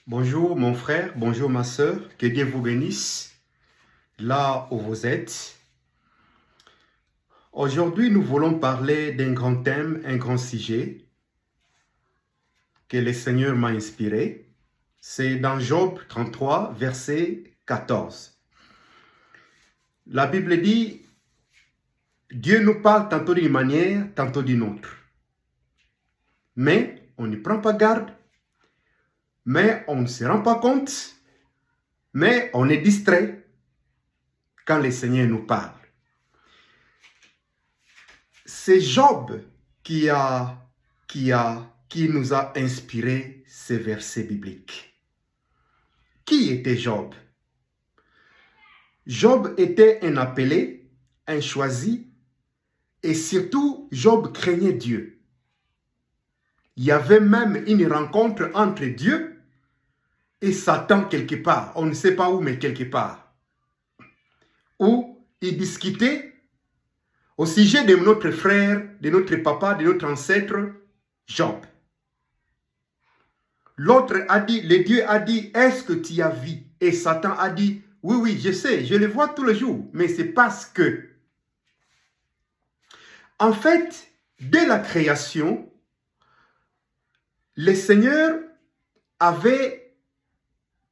Bonjour mon frère, bonjour ma sœur, que Dieu vous bénisse là où vous êtes. Aujourd'hui, nous voulons parler d'un grand thème, un grand sujet que le Seigneur m'a inspiré. C'est dans Job 33, verset 14. La Bible dit, Dieu nous parle tantôt d'une manière, tantôt d'une autre. Mais on n'y prend pas garde, mais on ne se rend pas compte, mais on est distrait quand le Seigneur nous parle. C'est Job qui nous a inspiré ces versets bibliques. Qui était Job? Job était un appelé, un choisi, et surtout, Job craignait Dieu. Il y avait même une rencontre entre Dieu et Satan quelque part. On ne sait pas où, mais quelque part. Où ils discutaient au sujet de notre frère, de notre papa, de notre ancêtre, Job. L'autre a dit, le Dieu a dit, est-ce que tu as vu? Et Satan a dit, oui, je sais, je le vois tous les jours, mais c'est parce que. En fait, dès la création, le Seigneur avait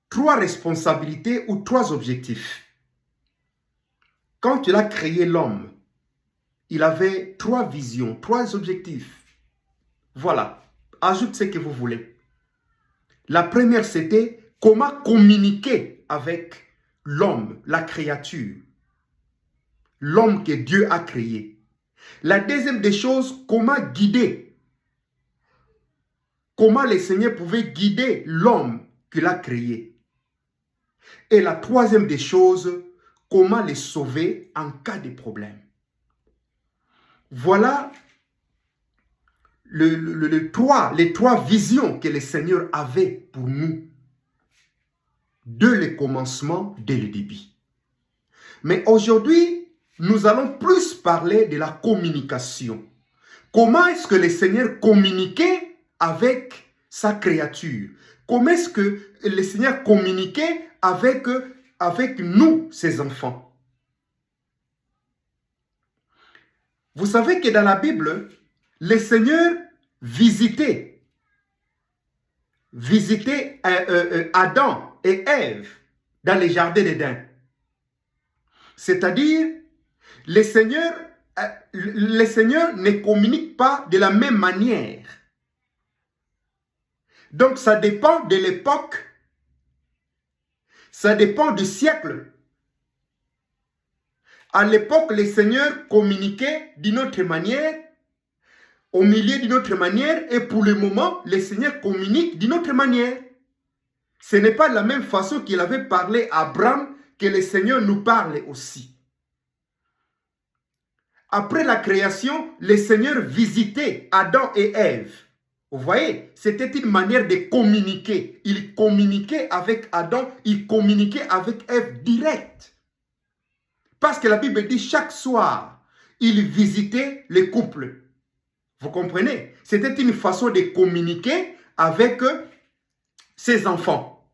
trois responsabilités ou trois objectifs. Quand il a créé l'homme, il avait trois visions, trois objectifs. Voilà, ajoute ce que vous voulez. La première, c'était comment communiquer avec l'homme, la créature. L'homme que Dieu a créé. La deuxième des choses, comment guider. Comment le Seigneur pouvait guider l'homme qu'il a créé. Et la troisième des choses, comment les sauver en cas de problème. Voilà les trois visions que le Seigneur avait pour nous. Dès le commencement, dès le début. Mais aujourd'hui, nous allons plus parler de la communication. Comment est-ce que le Seigneur communiquait avec sa créature? Comment est-ce que le Seigneur communiquait avec nous, ses enfants? Vous savez que dans la Bible, le Seigneur visitait Adam et Ève dans les jardins d'Éden. C'est-à-dire, le Seigneur ne communique pas de la même manière. Donc, ça dépend de l'époque, ça dépend du siècle. À l'époque, le Seigneur communiquait d'une autre manière, au milieu d'une autre manière, et pour le moment, le Seigneur communique d'une autre manière. Ce n'est pas de la même façon qu'il avait parlé à Abraham que le Seigneur nous parle aussi. Après la création, le Seigneur visitait Adam et Ève. Vous voyez, c'était une manière de communiquer. Il communiquait avec Adam, il communiquait avec Ève direct. Parce que la Bible dit chaque soir, il visitait les couples. Vous comprenez? C'était une façon de communiquer avec ses enfants.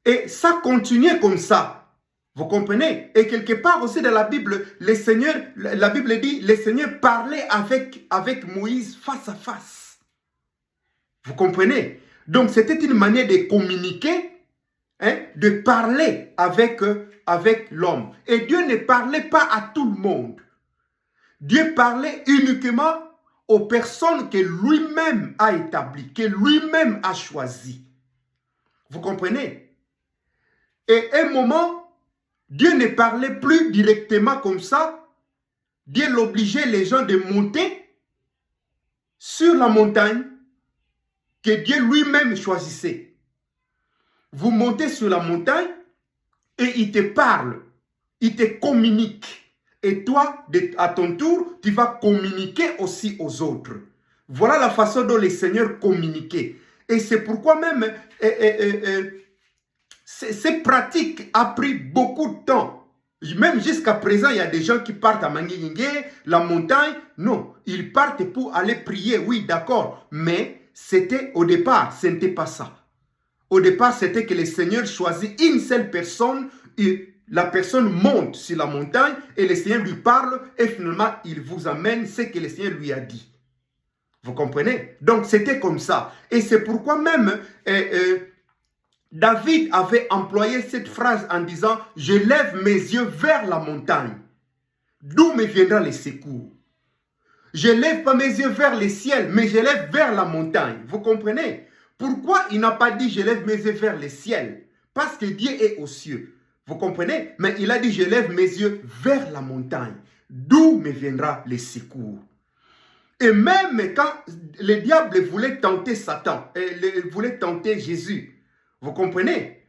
Et ça continuait comme ça. Vous comprenez? Et quelque part aussi dans la Bible, la Bible dit, le Seigneur parlait avec Moïse face à face. Vous comprenez? Donc c'était une manière de communiquer, de parler avec l'homme. Et Dieu ne parlait pas à tout le monde. Dieu parlait uniquement aux personnes que lui-même a établies, que lui-même a choisies. Vous comprenez? Et à un moment, Dieu ne parlait plus directement comme ça. Dieu l'obligeait les gens de monter sur la montagne que Dieu lui-même choisissait. Vous montez sur la montagne et il te parle, il te communique. Et toi, à ton tour, tu vas communiquer aussi aux autres. Voilà la façon dont le Seigneur communiquait. Et c'est pourquoi même cette pratique a pris beaucoup de temps. Même jusqu'à présent, il y a des gens qui partent à Manguingue, la montagne. Non, ils partent pour aller prier, oui, d'accord. Mais c'était au départ, ce n'était pas ça. Au départ, c'était que le Seigneur choisit une seule personne et la personne monte sur la montagne et le Seigneur lui parle et finalement, il vous amène ce que le Seigneur lui a dit. Vous comprenez? Donc, c'était comme ça. Et c'est pourquoi même David avait employé cette phrase en disant « Je lève mes yeux vers la montagne. D'où me viendra le secours? Je ne lève pas mes yeux vers le ciel, mais je lève vers la montagne. » Vous comprenez? Pourquoi il n'a pas dit « Je lève mes yeux vers le ciel » ? Parce que Dieu est aux cieux. Vous comprenez? Mais il a dit « Je lève mes yeux vers la montagne. D'où me viendra le secours? » Et même quand le diable voulait tenter Satan, voulait tenter Jésus, vous comprenez?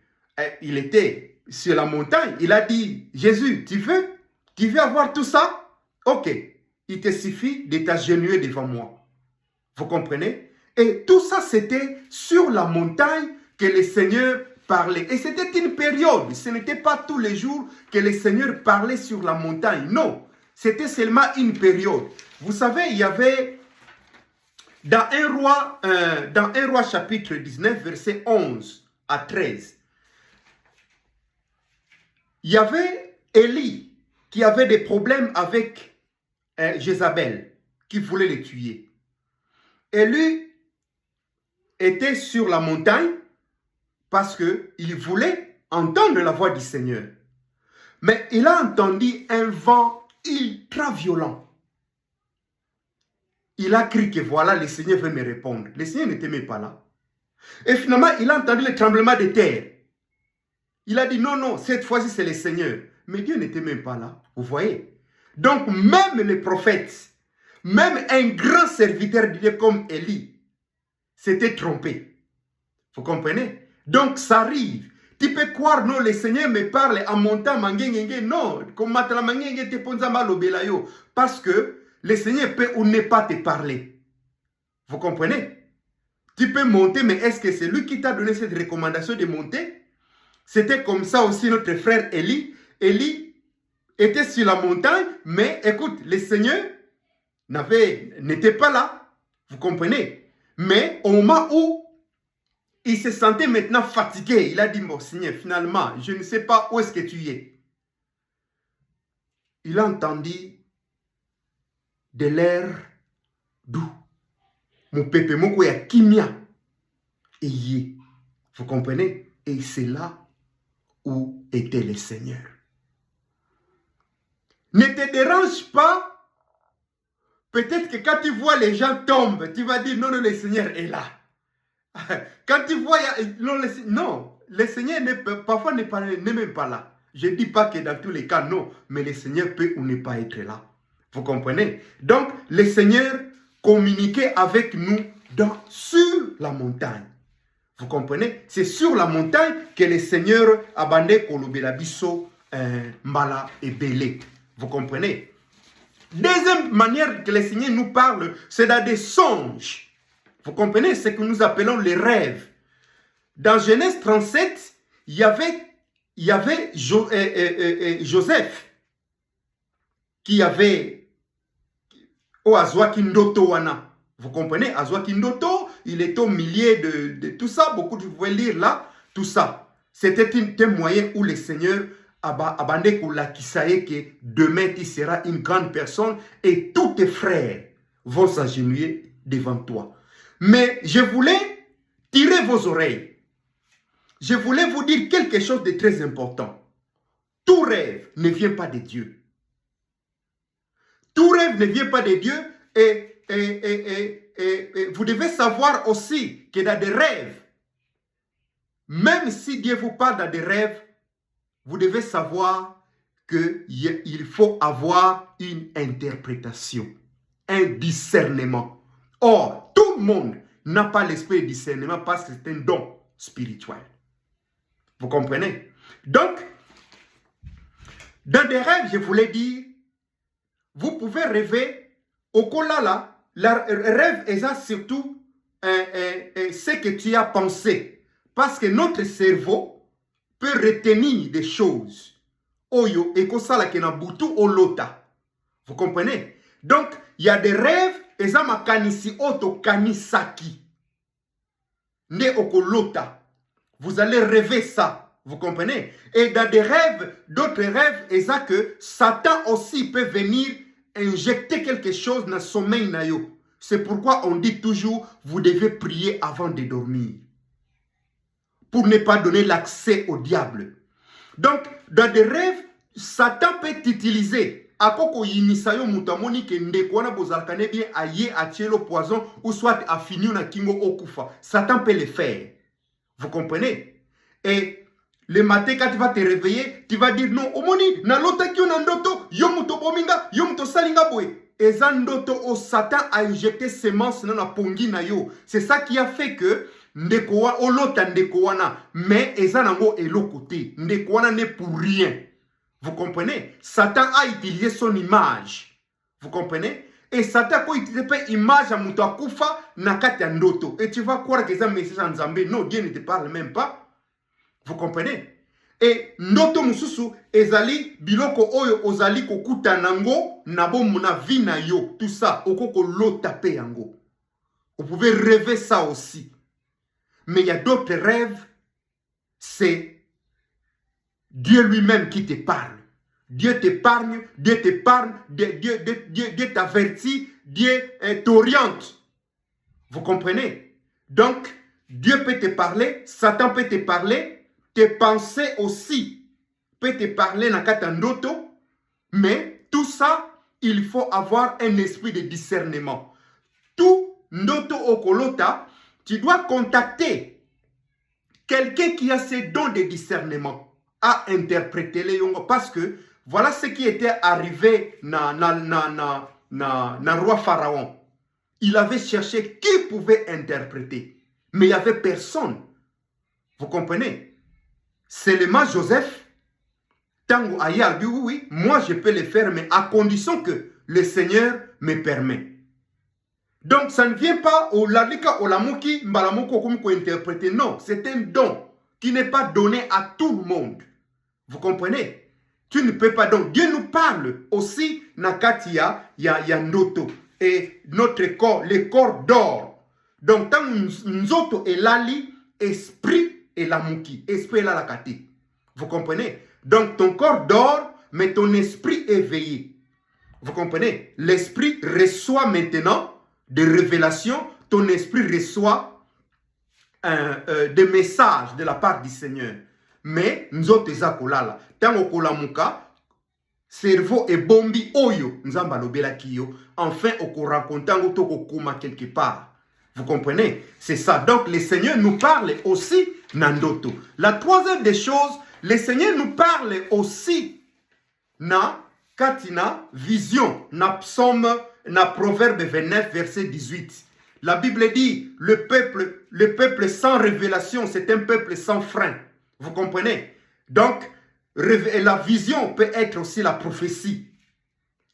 Il était sur la montagne, il a dit, Jésus, tu veux avoir tout ça? Ok, il te suffit de t'agenouiller devant moi. Vous comprenez? Et tout ça, c'était sur la montagne que le Seigneur parlait. Et c'était une période, ce n'était pas tous les jours que le Seigneur parlait sur la montagne. Non, c'était seulement une période. Vous savez, il y avait dans 1 roi chapitre 19, verset 11 à 13, il y avait Élie qui avait des problèmes avec Jézabel, qui voulait le tuer. Élie était sur la montagne parce qu'il voulait entendre la voix du Seigneur. Mais il a entendu un vent ultra violent. Il a crié que voilà, le Seigneur veut me répondre. Le Seigneur n'était même pas là. Et finalement, il a entendu le tremblement de terre. Il a dit non, non, cette fois-ci c'est le Seigneur. Mais Dieu n'était même pas là. Vous voyez? Donc même les prophètes, même un grand serviteur de Dieu comme Élie, s'était trompé. Vous comprenez? Donc ça arrive. Tu peux croire, non, le Seigneur me parle en montant mangengenge. Non, comme matala mangenge te ponza malobelayo. Parce que le Seigneur peut ou ne pas te parler. Vous comprenez? Tu peux monter, mais est-ce que c'est lui qui t'a donné cette recommandation de monter? C'était comme ça aussi notre frère Élie. Élie était sur la montagne, mais écoute, le Seigneur n'était pas là. Vous comprenez? Mais au moment où il se sentait maintenant fatigué, il a dit, bon Seigneur, finalement, je ne sais pas où est-ce que tu es. Il a entendu de l'air doux. Mon pépé, mon koya kimia. Et y. Vous comprenez? Et c'est là où était le Seigneur. Ne te dérange pas. Peut-être que quand tu vois les gens tomber, tu vas dire non, non, le Seigneur est là. Quand tu vois, non, le Seigneur parfois n'est même pas là. Je ne dis pas que dans tous les cas, non, mais le Seigneur peut ou ne pas être là. Vous comprenez? Donc, le Seigneur communiquait avec nous sur la montagne. Vous comprenez? C'est sur la montagne que le Seigneur a bandé Kolobela Bisso, Mbala et Belé. Vous comprenez? Deuxième manière que le Seigneur nous parle, c'est dans des songes. Vous comprenez ce que nous appelons les rêves. Dans Genèse 37, il y avait Joseph qui avait Azwakindoto wana. Vous comprenez? Azwakindoto, il est au milieu de tout ça. Beaucoup de vous pouvez lire là, tout ça. C'était un moyen où le Seigneur a bandé pour la kisaye que demain tu seras une grande personne et tous tes frères vont s'agenouiller devant toi. Mais je voulais tirer vos oreilles. Je voulais vous dire quelque chose de très important. Tout rêve ne vient pas de Dieu. Tout rêve ne vient pas de Dieu et vous devez savoir aussi que dans des rêves, même si Dieu vous parle dans des rêves, vous devez savoir qu'il faut avoir une interprétation, un discernement. Or, tout le monde n'a pas l'esprit de discernement parce que c'est un don spirituel. Vous comprenez? Donc, dans des rêves, je voulais dire, vous pouvez rêver, au kolala, le rêve est surtout ce que tu as pensé. Parce que notre cerveau peut retenir des choses. Oyo, et kosala ke na butu olota. Vous comprenez? Donc, il y a des rêves, et ça ma kanisi oto kanisaki. Ne okolota. vous allez rêver ça. Vous comprenez? Et dans des rêves, d'autres rêves, et ça que Satan aussi peut venir injecter quelque chose dans le sommeil. C'est pourquoi on dit toujours, vous devez prier avant de dormir. Pour ne pas donner l'accès au diable. Donc, dans des rêves, Satan peut t'utiliser. Akoko yinisayo mutamoni ke ndekwana bozalkane bien aye atielo poison ou soit a fini na kingo okufa. Satan peut le faire. Vous comprenez? Et le matin quand tu vas te réveiller, tu vas dire non, omoni na lota kyo na ndoto, yo muto bominga, yo muto salinga boy. Et ça ndoto o Satan a injecté semence na pongi na yo. C'est ça qui a fait que ndekowa olota ndekowana mais eza nango elokote. Ndekowana n'est pour rien. Vous comprenez? Satan a utilisé son image. Vous comprenez? Et Satan a utilisé l'image à Mouto Akufa Nakati Ndoto. Et tu vas croire que c'est un message en Zambé. Non, Dieu ne te parle même pas. Vous comprenez? Et Ndoto Mususu, Ezali, Biloko Oyo, Ozali, Kokuta Nango, Nabo Muna Vina Yo, tout ça, Okoko Lo Tape Yango. Vous pouvez rêver ça aussi. Mais il y a d'autres rêves, c'est Dieu lui-même qui te parle. Dieu t'épargne, Dieu t'épargne, Dieu t'avertit, Dieu t'oriente. Vous comprenez? Donc, Dieu peut te parler, Satan peut te parler, tes pensées aussi peut te parler dans Katandoto, mais tout ça, il faut avoir un esprit de discernement. Tout Ndoto Okolota, tu dois contacter quelqu'un qui a ses dons de discernement à interpréter les yongo parce que voilà ce qui était arrivé na roi Pharaon. Il avait cherché qui pouvait interpréter, mais il n'y avait personne. Vous comprenez? Seulement Joseph, Tango Ayal dit oui, moi je peux le faire, mais à condition que le Seigneur me permet. Donc ça ne vient pas au lalika au lamuki mbalamoko comme qu'on interpréter. Non, c'est un don qui n'est pas donné à tout le monde. Vous comprenez? Tu ne peux pas. Donc, Dieu nous parle aussi, Nakatia, Yandoto. Et notre corps, le corps dort. Donc, tant nous et l'ali, esprit et la mouki. Esprit et la kati. Vous comprenez? Donc, ton corps dort, mais ton esprit est éveillé. Vous comprenez? L'esprit reçoit maintenant des révélations. Ton esprit reçoit des messages de la part du Seigneur. Mais nous autres ezakolala tango kolamuka cerveau et bombi oyo nzamba lobela kiyo enfin okorakontango tokokuma quelque part. Vous comprenez? C'est ça. Donc le Seigneur nous parle aussi nandoto. La troisième des choses, le Seigneur nous parle aussi na katina vision na psaume na proverbe 29 verset 18. La Bible dit le peuple sans révélation, c'est un peuple sans frein. Vous comprenez? Donc, la vision peut être aussi la prophétie.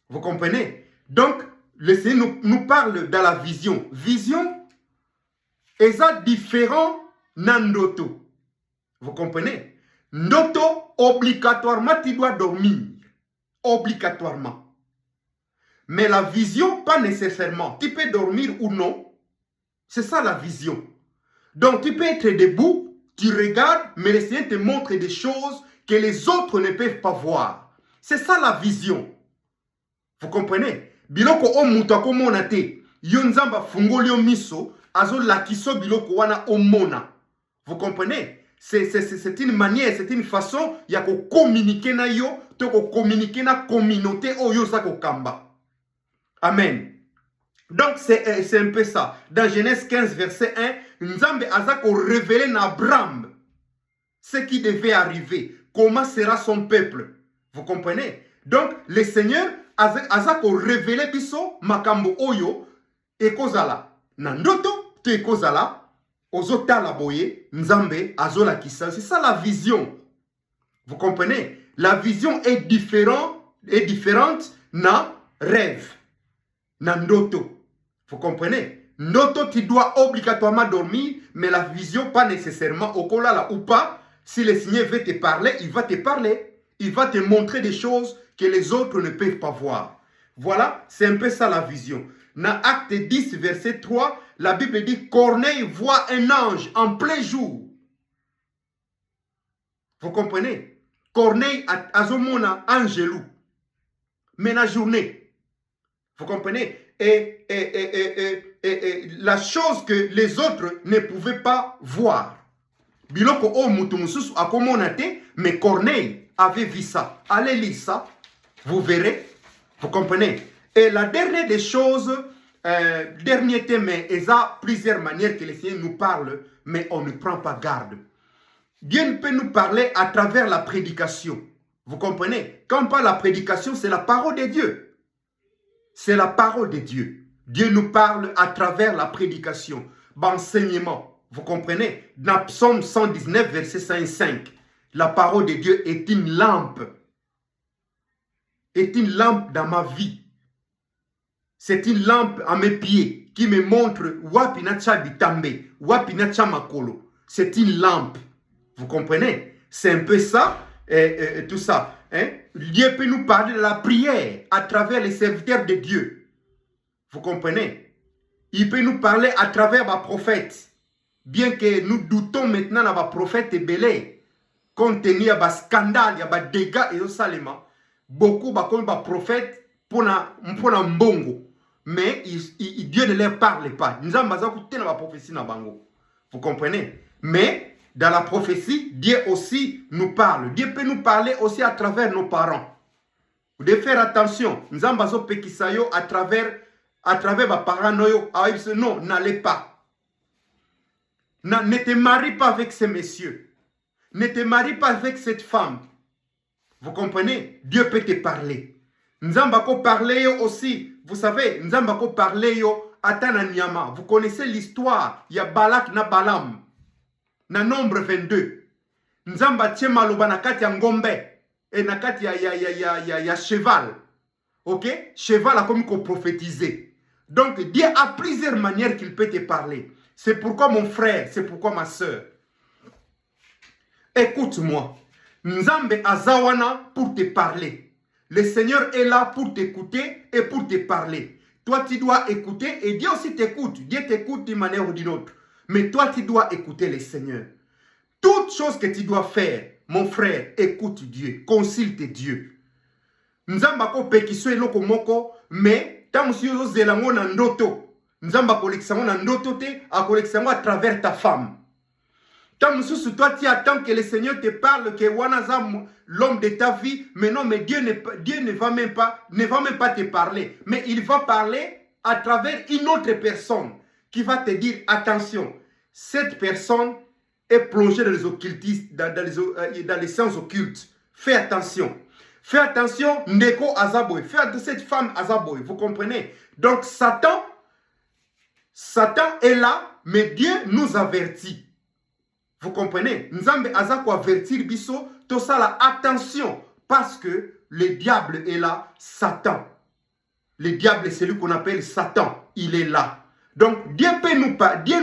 Vous comprenez? Donc, le Seigneur nous parle dans la vision. Vision est différent nandoto. Vous comprenez? Ndoto, obligatoirement, tu dois dormir. Obligatoirement. Mais la vision, pas nécessairement. Tu peux dormir ou non. C'est ça la vision. Donc, tu peux être debout. Tu regardes, mais le Seigneur te montre des choses que les autres ne peuvent pas voir. C'est ça la vision. Vous comprenez? Biloko o mutako monate. Yonzamba fungolio miso. Azo lakiso biloko wana o mona. Vous comprenez? C'est une manière, c'est une façon. Yako communiquer na yo. Toko communiquer na communauté o yo sako kamba. Amen. Donc c'est un peu ça. Dans Genèse 15 verset 1. Nzambe azako révélé na Abraham ce qui devait arriver, comment sera son peuple. Vous comprenez? Donc le Seigneur azako révélé biso makambo oyo ekozala nandoto te ekozala ozotala boye Nzambe azola kisa. C'est ça la vision. Vous comprenez? La vision est différente na rêve, na ndoto. Vous comprenez? Ndoto, tu dois obligatoirement dormir, mais la vision, pas nécessairement. Au kolala ou pas, si le Seigneur veut te parler, il va te parler. Il va te montrer des choses que les autres ne peuvent pas voir. Voilà, c'est un peu ça la vision. Dans Acte 10, verset 3, la Bible dit, Corneille voit un ange en plein jour. Vous comprenez? Corneille azomona Angelou. Mais la journée. Vous comprenez? Et la chose que les autres ne pouvaient pas voir. Biloko o mutumususu akomonate, mais Corneille avait vu ça. Allez lire ça, vous verrez. Vous comprenez? Et la dernière des choses, dernier thème, il y a plusieurs manières que le Seigneur nous parle, mais on ne prend pas garde. Dieu peut nous parler à travers la prédication. Vous comprenez? Quand on parle de la prédication, c'est la parole de Dieu. C'est la parole de Dieu. Dieu nous parle à travers la prédication, l'enseignement. Vous comprenez? Dans Psaume 119, verset 5, la parole de Dieu est une lampe. Est une lampe dans ma vie. C'est une lampe à mes pieds qui me montre wapi nacha bitambe, wapi nacha makolo. C'est une lampe. Vous comprenez? C'est un peu ça, tout ça. Hein? Dieu peut nous parler de la prière à travers les serviteurs de Dieu. Vous comprenez? Il peut nous parler à travers ma prophète. Bien que nous doutons maintenant de ma prophète belé, compte tenu de ma scandale, il y a des dégâts et au salema, beaucoup de prophètes pour na mbongo. Mais Dieu ne leur parle pas. Nous avons écouté la prophétie na bango. Vous comprenez? Mais dans la prophétie, Dieu aussi nous parle. Dieu peut nous parler aussi à travers nos parents. Vous devez faire attention. Nous avons pékisayo à travers ma parents. Non, n'allez pas. Ne te marie pas avec ces messieurs. Ne te marie pas avec cette femme. Vous comprenez? Dieu peut te parler. Nous avons parlé aussi. Vous savez, nous avons parlé à Tananyama. Vous connaissez l'histoire. Il y a Balak na Balam. Na nombre 22. Nous avons battu Maloba na kati ya ngombe. Et na kati ya cheval. Ok? Cheval a comme qu'on prophétisé. Donc, Dieu a plusieurs manières qu'il peut te parler. C'est pourquoi mon frère, c'est pourquoi ma soeur. Écoute-moi. Nzambe azawana pour te parler. Le Seigneur est là pour t'écouter et pour te parler. Toi, tu dois écouter et Dieu aussi t'écoute. Dieu t'écoute d'une manière ou d'une autre. Mais toi, tu dois écouter le Seigneur. Toute chose que tu dois faire, mon frère, écoute Dieu. Consulte Dieu. Nzamba ko pekiswe loko moko, mais ta musio zelango na ndoto. Nzamba koleksango na ndoto te, a koleksango à travers ta femme. Ta musio toi tu attends que le Seigneur te parle que wanaza l'homme de ta vie, mais non, mais Dieu ne va même pas te parler, mais il va parler à travers une autre personne qui va te dire attention, cette personne est plongée dans les occultistes, dans les sciences occultes. Fais attention. Fais attention, Neko Azaboy. Fais attention, cette femme Azaboy. Vous comprenez? Donc, Satan est là, mais Dieu nous avertit. Vous comprenez? Nzambe Azako avertir biso, tout ça là, attention, parce que le diable est là, Satan. Le diable est celui qu'on appelle Satan. Il est là. Donc, Dieu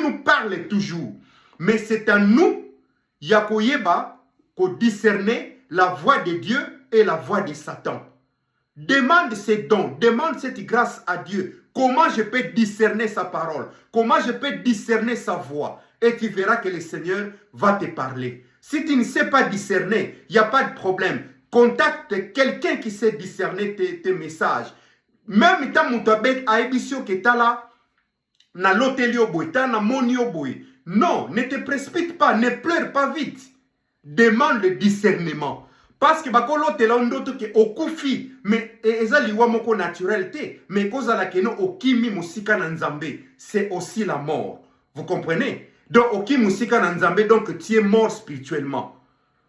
nous parle toujours. Mais c'est à nous, Yakoyeba, qu'on discerner la voix de Dieu et la voix de Satan. Demande ces dons, demande cette grâce à Dieu. Comment je peux discerner sa parole? Comment je peux discerner sa voix? Et tu verras que le Seigneur va te parler. Si tu ne sais pas discerner, il n'y a pas de problème. Contacte quelqu'un qui sait discerner tes messages. Même si tu as émission qui est là, na l'hôtelio boy, na monio boy. Non, ne te précipite pas, ne pleure pas vite. Demande le discernement. Parce que bakolo te l'ondoto ke okufi, mais eza liwa moko naturalité, mais koza la keno okimi musika na nzambe, c'est aussi la mort. Vous comprenez? Donc okimi musika na nzambe, donc tu es mort spirituellement.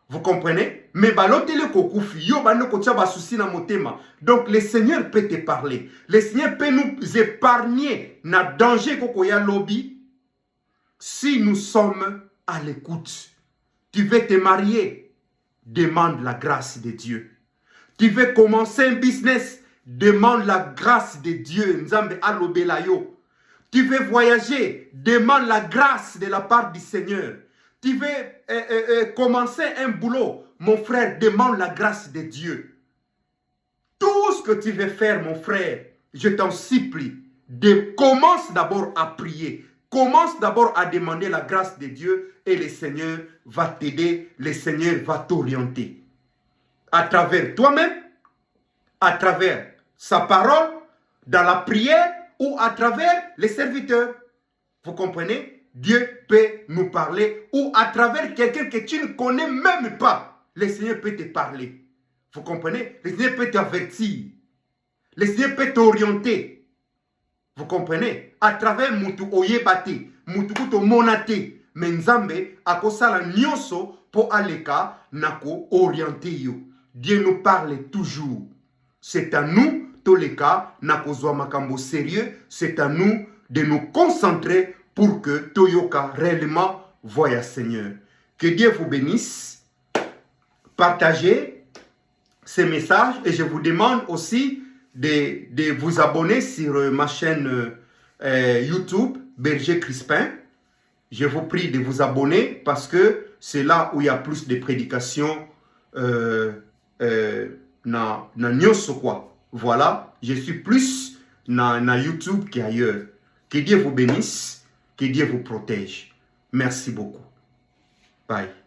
Vous comprenez? Mais balotele kokufi, yo bano kocha basusi na motema. Donc le Seigneur peut te parler. Le Seigneur peut nous épargner na danger koko ya lobby si nous sommes à l'écoute. Tu veux te marier, demande la grâce de Dieu. Tu veux commencer un business, demande la grâce de Dieu. Nzambe alobela yo. Tu veux voyager, demande la grâce de la part du Seigneur. Tu veux commencer un boulot, mon frère, demande la grâce de Dieu. Tout ce que tu veux faire, mon frère, je t'en supplie, commence d'abord à prier. Commence d'abord à demander la grâce de Dieu et le Seigneur va t'aider, le Seigneur va t'orienter. À travers toi-même, à travers sa parole, dans la prière ou à travers les serviteurs. Vous comprenez? Dieu peut nous parler ou à travers quelqu'un que tu ne connais même pas. Le Seigneur peut te parler. Vous comprenez? Le Seigneur peut t'avertir. Le Seigneur peut t'orienter. Vous comprenez? À travers mutu oyebate, mutu kuto monate, menzambe akosala nyonso po aleka nako orienter yo. Dieu nous parle toujours. C'est à nous, tous les cas, nakozwa makambo sérieux, c'est à nous de nous concentrer pour que Toyoka réellement voie Seigneur. Que Dieu vous bénisse. Partagez ces messages et je vous demande aussi de vous abonner sur ma chaîne YouTube, Berger Crispin. Je vous prie de vous abonner parce que c'est là où il y a plus de prédications na nyonso quoi. Voilà, je suis plus na YouTube qu'ailleurs. Que Dieu vous bénisse, que Dieu vous protège. Merci beaucoup. Bye.